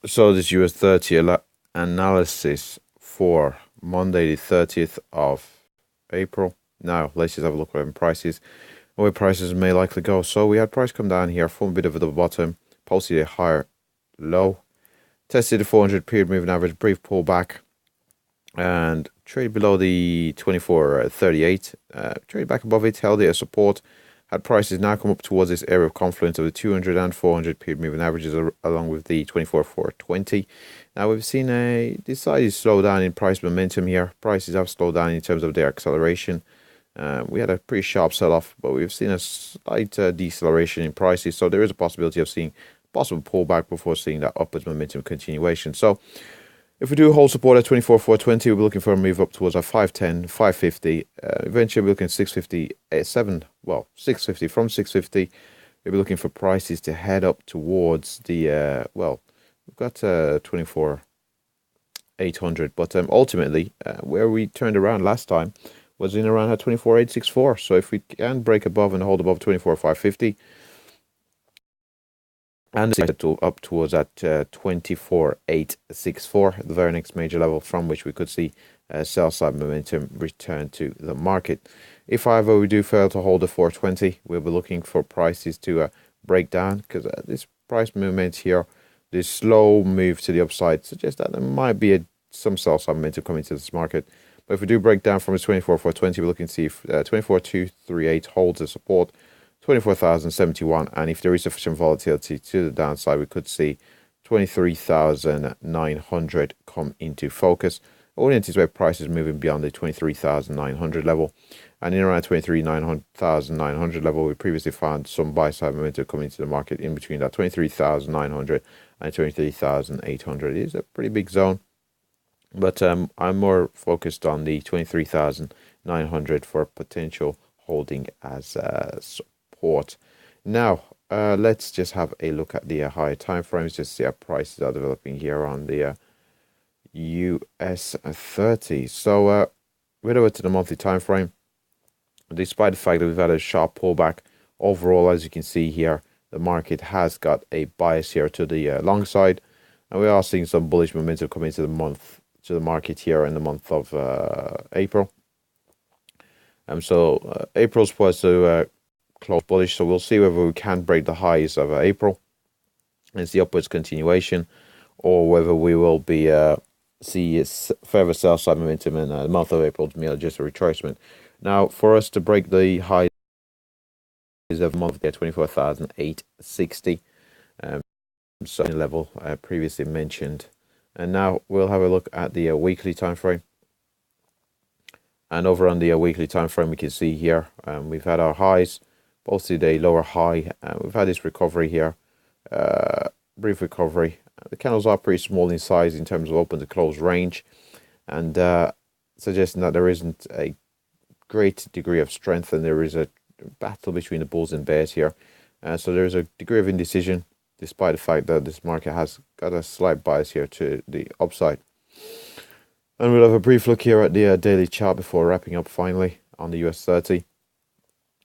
So this US 30 analysis for Monday the 30th of April. Now let's just have a look at prices, where prices may likely go. So we had price come down here from a bit of the bottom, posted a higher low, tested the 400 period moving average, brief pullback, and traded below the 24.38. Traded back above it, held it as support. Had prices now come up towards this area of confluence of the 200 and 400 period moving averages, along with the 24.420. Now we've seen a decided slowdown in price momentum here. Prices have slowed down in terms of their acceleration. We had a pretty sharp sell-off, but we've seen a slight deceleration in prices. So there is a possibility of seeing possible pullback before seeing that upwards momentum continuation. So if we do hold support at 24.420, we'll be looking for a move up towards our 510, 550. Eventually, we're looking at 650, 650. From 650, we'll be looking for prices to head up towards the, we've got 24,800. But ultimately, where we turned around last time was in around at 24,864. So if we can break above and hold above 24,550, and up towards that 24,864, the very next major level from which we could see sell side momentum return to the market. If, however, we do fail to hold the 420, we'll be looking for prices to break down, because this price movement here, this slow move to the upside, suggests that there might be some sell side momentum coming to this market. But if we do break down from its 24,420, we're looking to see if 24,238 holds a support, 24,071, and if there is sufficient volatility to the downside, we could see 23,900 come into focus. I would anticipate prices moving beyond the 23,900 level, and in around 23,900 level, we previously found some buy side momentum coming into the market in between that 23,900 and 23,800. It is a pretty big zone, but I'm more focused on the 23,900 for potential holding as support. Now, let's just have a look at the higher time frames, just see how prices are developing here on the US 30. So, right over to the monthly time frame. Despite the fact that we've had a sharp pullback, overall, as you can see here, the market has got a bias here to the long side, and we are seeing some bullish momentum coming to the market here in the month of April. So April's supposed to close bullish, so we'll see whether we can break the highs of April and see upwards continuation, or whether we will be see further sell side momentum in the month of April to merely just a retracement. Now, for us to break the highs of the month there, 24,860, so level previously mentioned. And now we'll have a look at the weekly time frame. And over on the weekly time frame, we can see here we've had our highs, posted a lower high. We've had this recovery here, brief recovery. The candles are pretty small in size in terms of open to close range, and suggesting that there isn't a great degree of strength, and there is a battle between the bulls and bears here. So there is a degree of indecision, despite the fact that this market has got a slight bias here to the upside. And we'll have a brief look here at the daily chart before wrapping up finally on the US 30.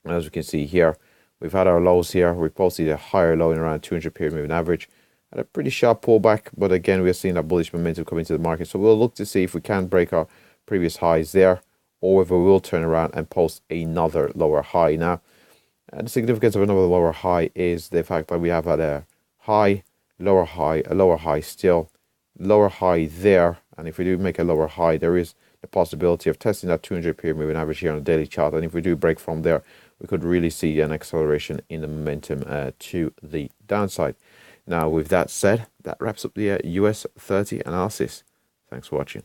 As we can see here, we've had our lows here. We posted a higher low in around 200 period moving average. Had a pretty sharp pullback, but again, we're seeing that bullish momentum coming to the market. So we'll look to see if we can break our previous highs there, or if we will turn around and post another lower high. Now, the significance of another lower high is the fact that we have had a high, lower high, a lower high still, lower high there. And if we do make a lower high, there is the possibility of testing that 200 period moving average here on the daily chart. And if we do break from there, we could really see an acceleration in the momentum to the downside. Now, with that said, that wraps up the US 30 analysis. Thanks for watching.